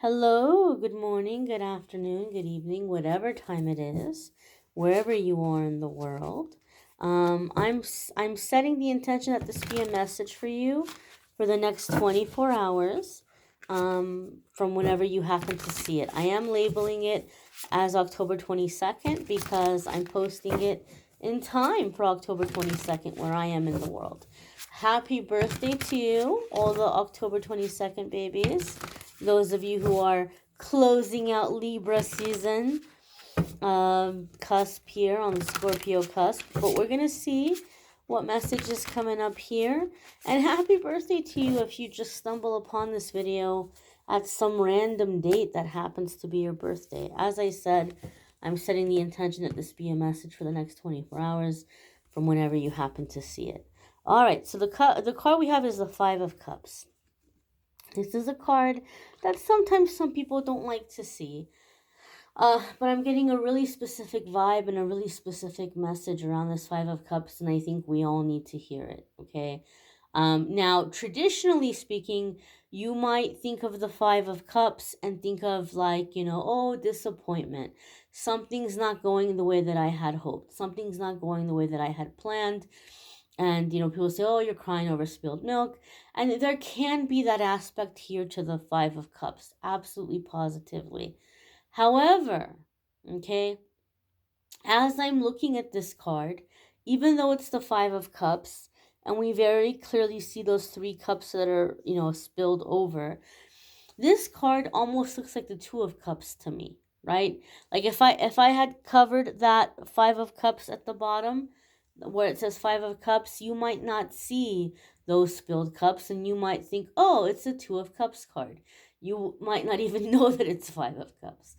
Hello, good morning, good afternoon, good evening, whatever time it is, wherever you are in the world. I'm setting the intention that this be a message for you for the next 24 hours, from whenever you happen to see it. I am labeling it as October 22nd because I'm posting it in time for October 22nd where I am in the world. Happy birthday to you, all the October 22nd babies. Those of you who are closing out Libra season, cusp here on the Scorpio cusp. But we're going to see what message is coming up here. And happy birthday to you if you just stumble upon this video at some random date that happens to be your birthday. As I said, I'm setting the intention that this be a message for the next 24 hours from whenever you happen to see it. All right, so the card we have is the Five of Cups. This is a card that sometimes some people don't like to see. But I'm getting a really specific vibe and a really specific message around this Five of Cups, and I think we all need to hear it, okay? Now, traditionally speaking, you might think of the Five of Cups and think of like, oh, disappointment. Something's not going the way that I had hoped. Something's not going the way that I had planned. And, people say, oh, you're crying over spilled milk. And there can be that aspect here to the Five of Cups, absolutely positively. However, okay, as I'm looking at this card, even though it's the Five of Cups, and we very clearly see those three cups that are, spilled over, this card almost looks like the Two of Cups to me, right? Like if I had covered that Five of Cups at the bottom, where it says Five of Cups, you might not see those spilled cups, and you might think, oh, it's a Two of Cups card. You might not even know that it's Five of Cups.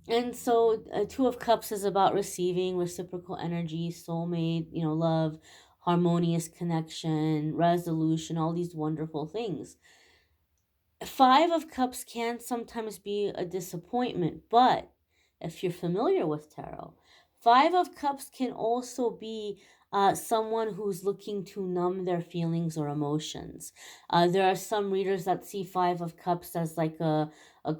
And so Two of Cups is about receiving, reciprocal energy, soulmate, love, harmonious connection, resolution, all these wonderful things. Five of Cups can sometimes be a disappointment, but if you're familiar with tarot, Five of Cups can also be someone who's looking to numb their feelings or emotions. There are some readers that see Five of Cups as like a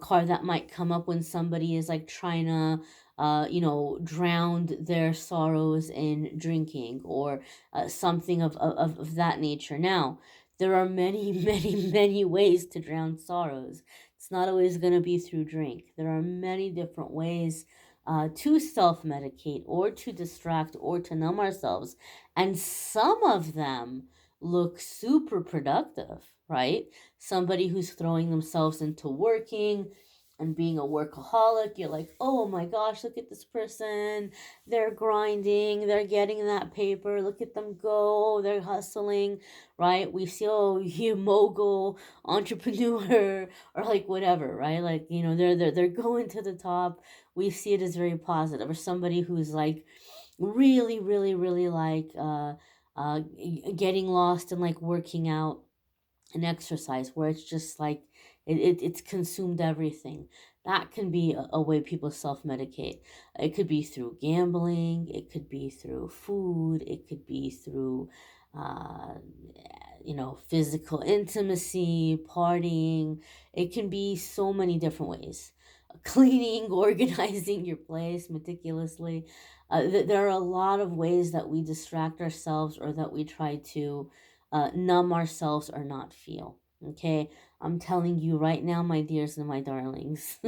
card that might come up when somebody is like trying to drown their sorrows in drinking or something of that nature. Now, there are many, many, many ways to drown sorrows. It's not always going to be through drink. There are many different ways to self medicate or to distract or to numb ourselves. And some of them look super productive, right? Somebody who's throwing themselves into working and being a workaholic, you're like, oh my gosh, look at this person. They're grinding, they're getting that paper. Look at them go, they're hustling, right? We see, oh, you mogul, entrepreneur, or like whatever, right? Like, they're going to the top. We see it as very positive. Or somebody who's like really, really, really like getting lost and like working out and exercise, where it's just like it's consumed everything. That can be a way people self-medicate. It could be through gambling, it could be through food, it could be through uh, physical intimacy, partying. It can be so many different ways. Cleaning, organizing your place meticulously. There are a lot of ways that we distract ourselves or that we try to numb ourselves or not feel. Okay, I'm telling you right now, my dears and my darlings,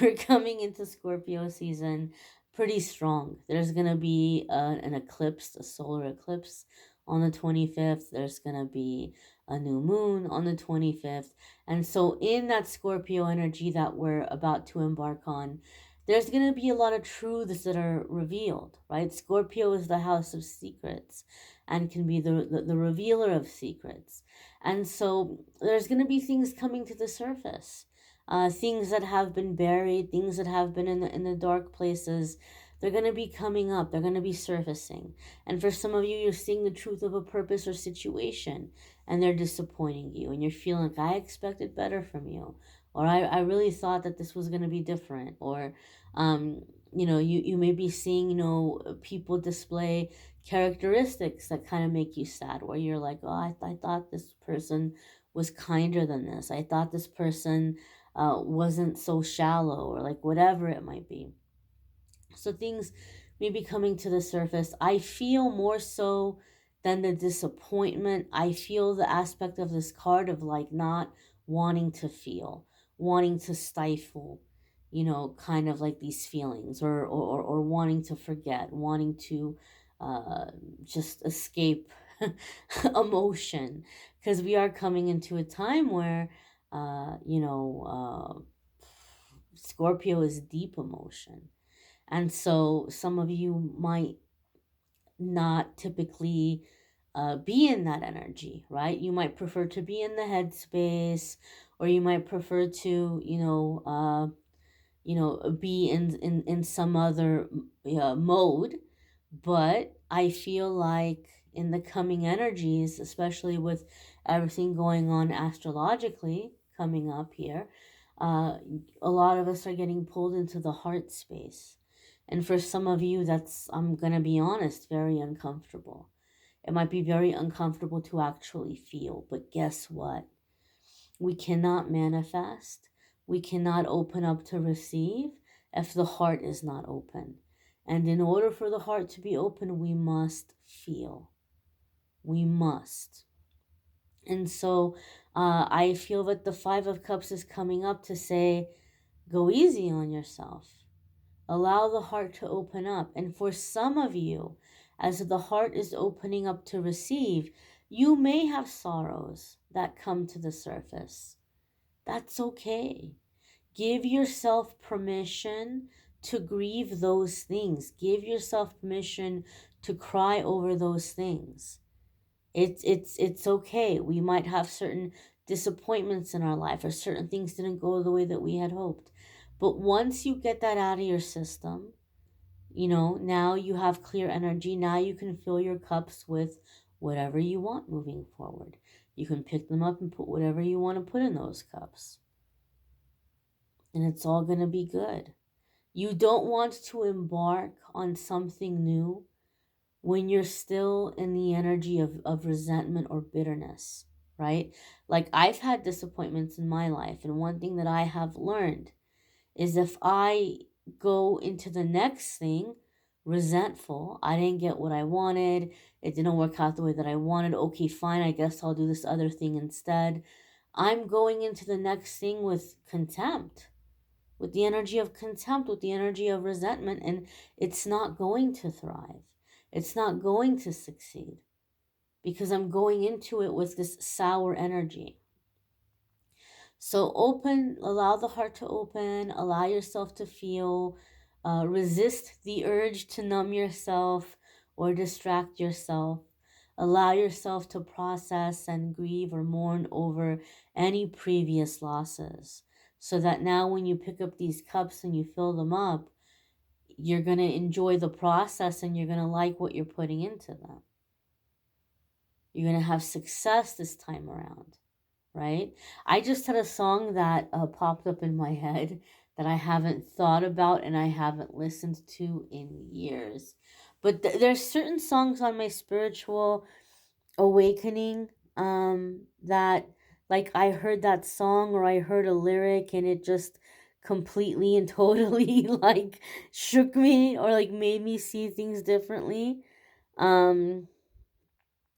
we're coming into Scorpio season pretty strong. There's gonna be an eclipse, a solar eclipse on the 25th. There's gonna be a new moon on the 25th. And so in that Scorpio energy that we're about to embark on, there's going to be a lot of truths that are revealed, right? Scorpio is the house of secrets and can be the revealer of secrets. And so there's going to be things coming to the surface, things that have been buried, things that have been in the dark places. They're going to be coming up. They're going to be surfacing. And for some of you, you're seeing the truth of a purpose or situation, and they're disappointing you. And you're feeling like, I expected better from you. Or I really thought that this was going to be different. Or, you may be seeing, people display characteristics that kind of make you sad, where you're like, oh, I thought this person was kinder than this. I thought this person wasn't so shallow, or like whatever it might be. So things may be coming to the surface. I feel more so than the disappointment. I feel the aspect of this card of like not wanting to feel, wanting to stifle, kind of like these feelings, or wanting to forget, wanting to uh, just escape emotion. Because we are coming into a time where, Scorpio is deep emotion, and so some of you might not typically be in that energy, right? You might prefer to be in the headspace, or you might prefer to, be in some other mode. But I feel like in the coming energies, especially with everything going on astrologically coming up here, uh, a lot of us are getting pulled into the heart space. And for some of you, that's, I'm going to be honest, very uncomfortable. It might be very uncomfortable to actually feel, but guess what? We cannot manifest. We cannot open up to receive if the heart is not open. And in order for the heart to be open, we must feel. We must. And so I feel that the Five of Cups is coming up to say, go easy on yourself. Allow the heart to open up. And for some of you, as the heart is opening up to receive, you may have sorrows that come to the surface. That's okay. Give yourself permission to grieve those things. Give yourself permission to cry over those things. It's okay. We might have certain disappointments in our life, or certain things didn't go the way that we had hoped. But once you get that out of your system, now you have clear energy. Now you can fill your cups with whatever you want moving forward. You can pick them up and put whatever you want to put in those cups. And it's all going to be good. You don't want to embark on something new when you're still in the energy of resentment or bitterness, right? Like, I've had disappointments in my life, and one thing that I have learned is if I go into the next thing resentful, I didn't get what I wanted, it didn't work out the way that I wanted, okay, fine, I guess I'll do this other thing instead. I'm going into the next thing with contempt, with the energy of contempt, with the energy of resentment, and it's not going to thrive. It's not going to succeed because I'm going into it with this sour energy. So open, allow the heart to open, allow yourself to feel, resist the urge to numb yourself or distract yourself. Allow yourself to process and grieve or mourn over any previous losses, so that now when you pick up these cups and you fill them up, you're going to enjoy the process and you're going to like what you're putting into them. You're going to have success this time around, right? I just had a song that popped up in my head that I haven't thought about and I haven't listened to in years. But there's certain songs on my spiritual awakening that, like, I heard that song or I heard a lyric and it just completely and totally like shook me, or like made me see things differently. um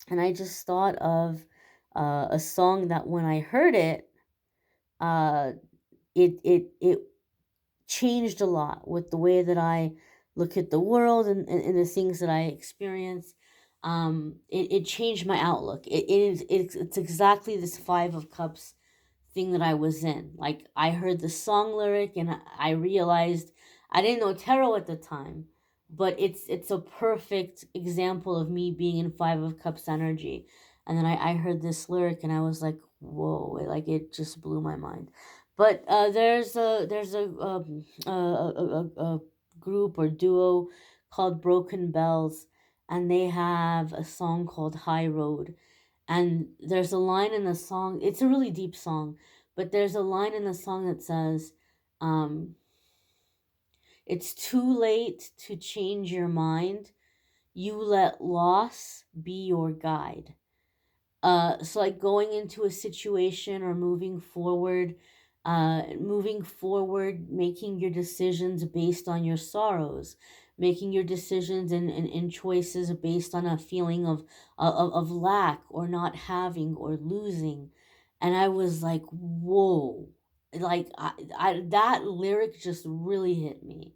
and I just thought of a song that when I heard it, uh it changed a lot with the way that I look at the world, and the things that I experience. It changed my outlook. It's exactly this Five of Cups thing that I was in. Like, I heard the song lyric and I realized I didn't know tarot at the time, but it's a perfect example of me being in Five of Cups energy. And then I heard this lyric and I was like, whoa, it just blew my mind. But there's a group or duo called Broken Bells, and they have a song called High Road. And there's a line in the song, it's a really deep song, but there's a line in the song that says, um, it's too late to change your mind. You let loss be your guide. So like going into a situation or moving forward, moving forward, making your decisions based on your sorrows, making your decisions and choices based on a feeling of lack or not having or losing. And I was like, whoa, like that lyric just really hit me.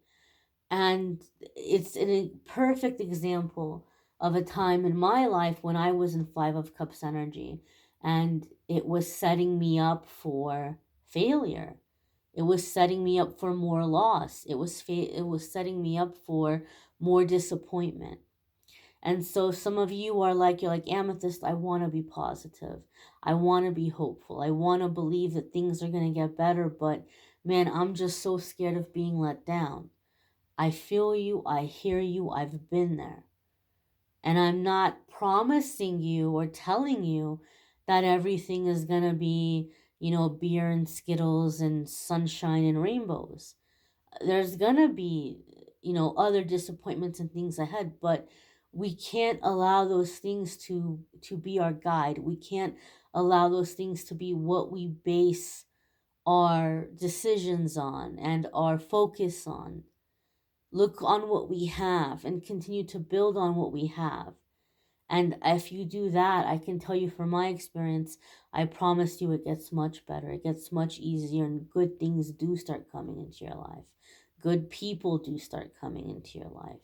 And it's a perfect example of a time in my life when I was in Five of Cups energy, and it was setting me up for failure. It was setting me up for more loss. It was setting me up for more disappointment. And so some of you are like, you're like, Amethyst, I want to be positive. I want to be hopeful. I want to believe that things are going to get better, but man, I'm just so scared of being let down. I feel you, I hear you, I've been there. And I'm not promising you or telling you that everything is going to be, beer and Skittles and sunshine and rainbows. There's going to be, other disappointments and things ahead, but we can't allow those things to be our guide. We can't allow those things to be what we base our decisions on and our focus on. Look on what we have and continue to build on what we have. And if you do that, I can tell you from my experience, I promise you it gets much better. It gets much easier, and good things do start coming into your life. Good people do start coming into your life.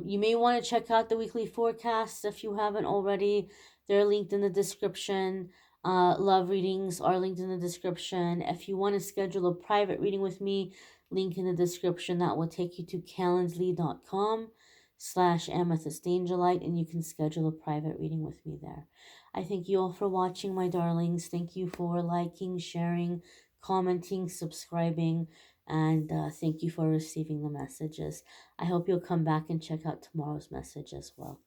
You may want to check out the weekly forecasts if you haven't already. They're linked in the description. Love readings are linked in the description. If you want to schedule a private reading with me, link in the description. That will take you to calendly.com/amethystangelite, and you can schedule a private reading with me there. I thank you all for watching, my darlings. Thank you for liking, sharing, commenting, subscribing, and thank you for receiving the messages. I hope you'll come back and check out tomorrow's message as well.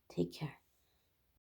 Take care.